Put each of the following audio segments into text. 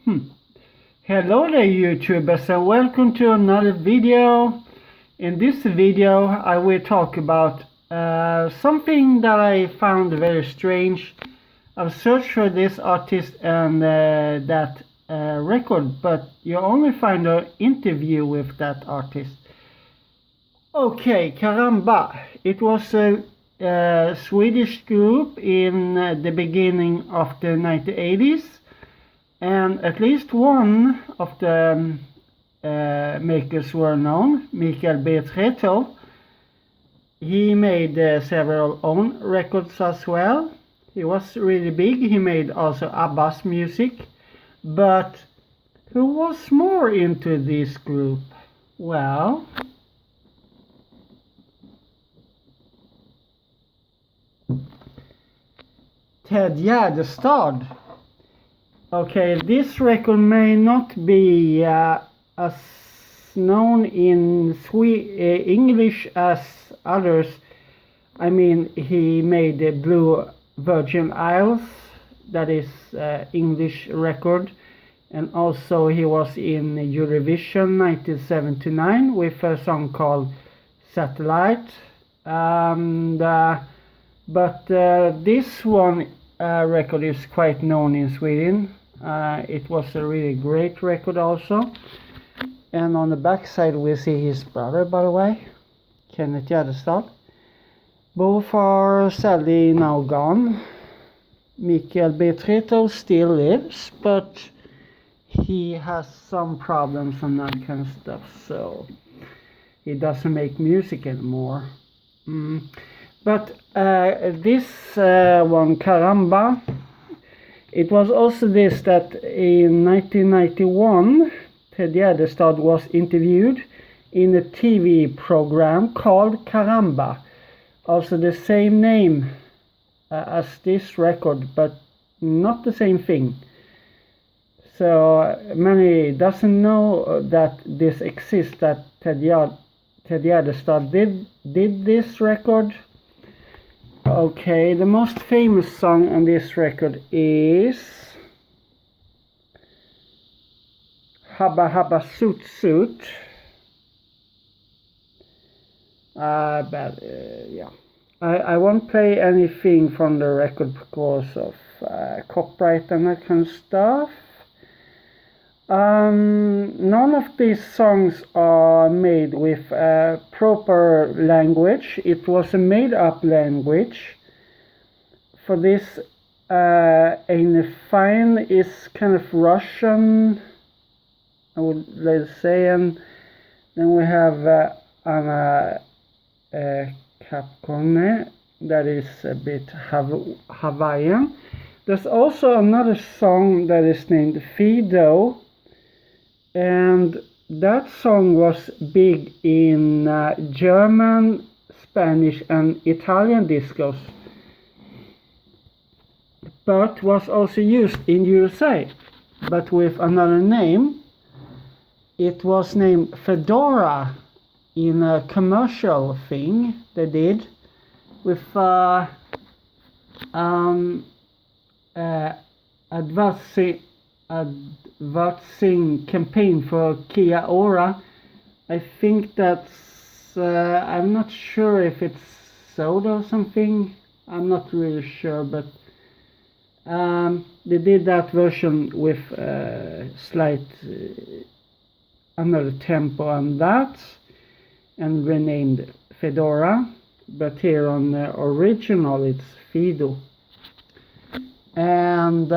Hello there YouTubers and welcome to another video. In this video I will talk about something that I found very strange. I've searched for this artist and that record, but you only find an interview with that artist. Okay, Caramba. It was a Swedish group in the beginning of the 1980s. And at least one of the makers were known, Tretow. He made several own records as well. He was really big. He made also ABBA's music. But who was more into this group? Well, Gärdestad. Okay, this record may not be as known in English as others. I mean, he made the Blue Virgin Isles, that is English record, and also he was in Eurovision 1979 with a song called Satellite. But this one record is quite known in Sweden. It was a really great record also. And on the back side we see his brother, by the way, Gärdestad. Both are sadly now gone. Tretow still lives, but he has some problems and that kind of stuff, so he doesn't make music anymore. But this one, Caramba, it was also this that in 1991 Gärdestad was interviewed in a TV program called Caramba, also the same name as this record, but not the same thing. So many doesn't know that this exists, that Gärdestad did this record. Okay, the most famous song on this record is Habba Habba Suit Suit. Yeah, I won't play anything from the record because of copyright and that kind of stuff. None of these songs are made with proper language. It was a made-up language. For this, Eine Fine is kind of Russian, I would let's say, and then we have Anna Capcone, that is a bit Hawaiian. There's also another song that is named Fido. And that song was big in German, Spanish and Italian discos, but was also used in USA, but with another name. It was named Fedora in a commercial thing they did with advertising campaign for Kia Ora. I think that's I'm not sure if it's soda or something. I'm not really sure, but they did that version with slight another tempo on that and renamed Fedora, but here on the original it's Fido. And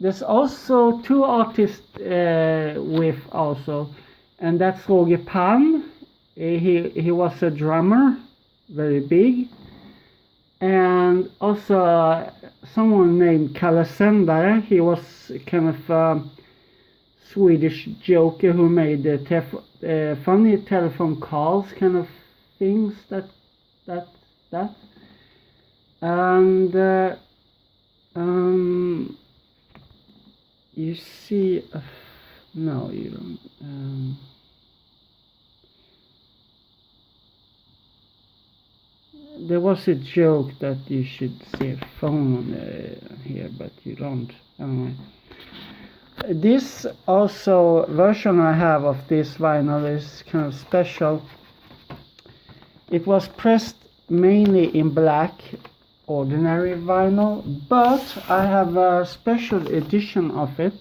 there's also two artists with also, and that's Roger Palm. He was a drummer, very big, and also someone named Kalle Sändare. He was kind of a Swedish joker who made funny telephone calls, kind of things. That. And you see, no, you don't. There was a joke that you should see a phone here, but you don't. Anyway. This also version I have of this vinyl is kind of special. It was pressed mainly in black, ordinary vinyl, but I have a special edition of it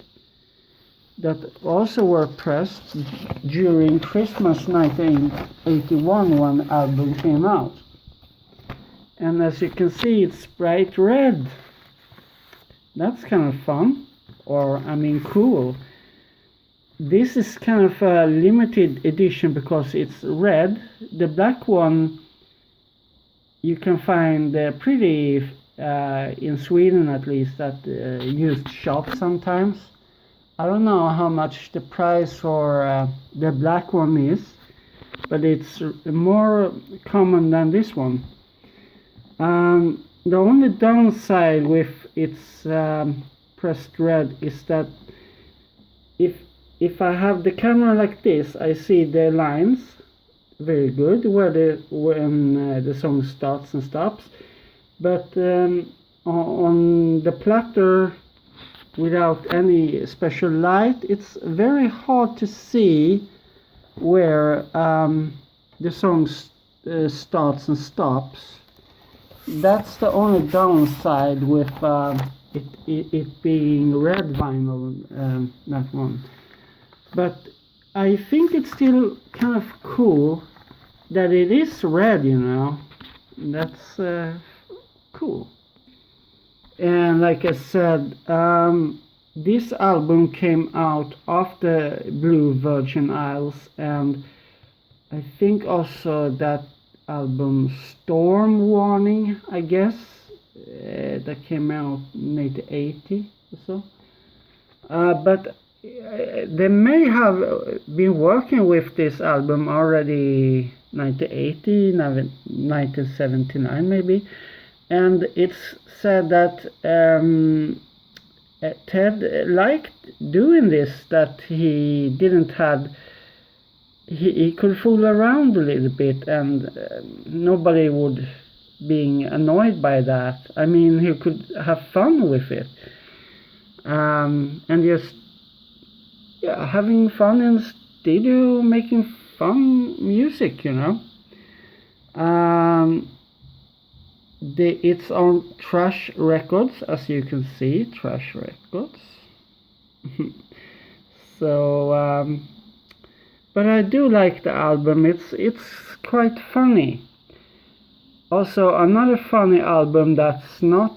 that also were pressed during Christmas 1981 when the album came out. And as you can see, it's bright red. That's kind of fun, or I mean cool. This is kind of a limited edition because it's red. The black one you can find pretty in Sweden, at least, at used shops sometimes. I don't know how much the price for the black one is, but it's more common than this one. The only downside with its pressed red is that if I have the camera like this, I see the lines very good when the song starts and stops, but on the platter without any special light, it's very hard to see where the song starts and stops. That's the only downside with it being red vinyl, that one. But I think it's still kind of cool that it is red, you know. That's cool. And like I said, this album came out after Blue Virgin Isles, and I think also that album Storm Warning, I guess, that came out in 1980 or so. But they may have been working with this album already 1980, 1979 maybe, and it's said that Ted liked doing this, that he didn't had he could fool around a little bit and nobody would being annoyed by that. I mean, he could have fun with it, and just having fun in studio, making fun music, you know. It's on Trash Records, as you can see, Trash Records. So but I do like the album. It's quite funny. Also, another funny album that's not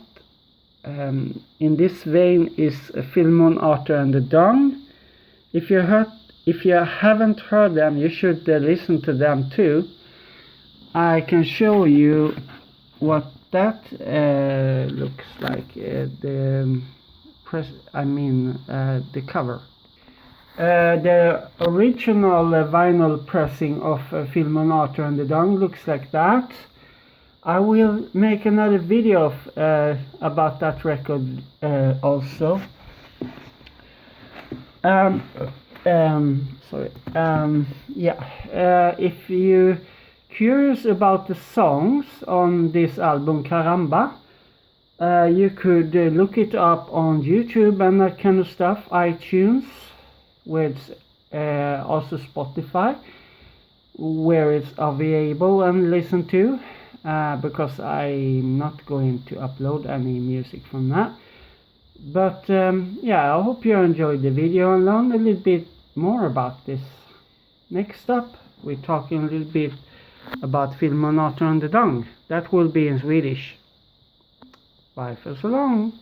in this vein is Philmon Arthur and the Dung. If you haven't heard them, you should listen to them too. I can show you what that looks like. The cover. The original vinyl pressing of Philmon Arthur and the Dung looks like that. I will make another video about that record also. If you're curious about the songs on this album Caramba, you could look it up on YouTube and that kind of stuff, iTunes, with also Spotify, where it's available and listen to, because I'm not going to upload any music from that. But I hope you enjoyed the video and learned a little bit more about this. Next up, we're talking a little bit about Philmon Arthur and the Dung. That will be in Swedish. Bye for so long.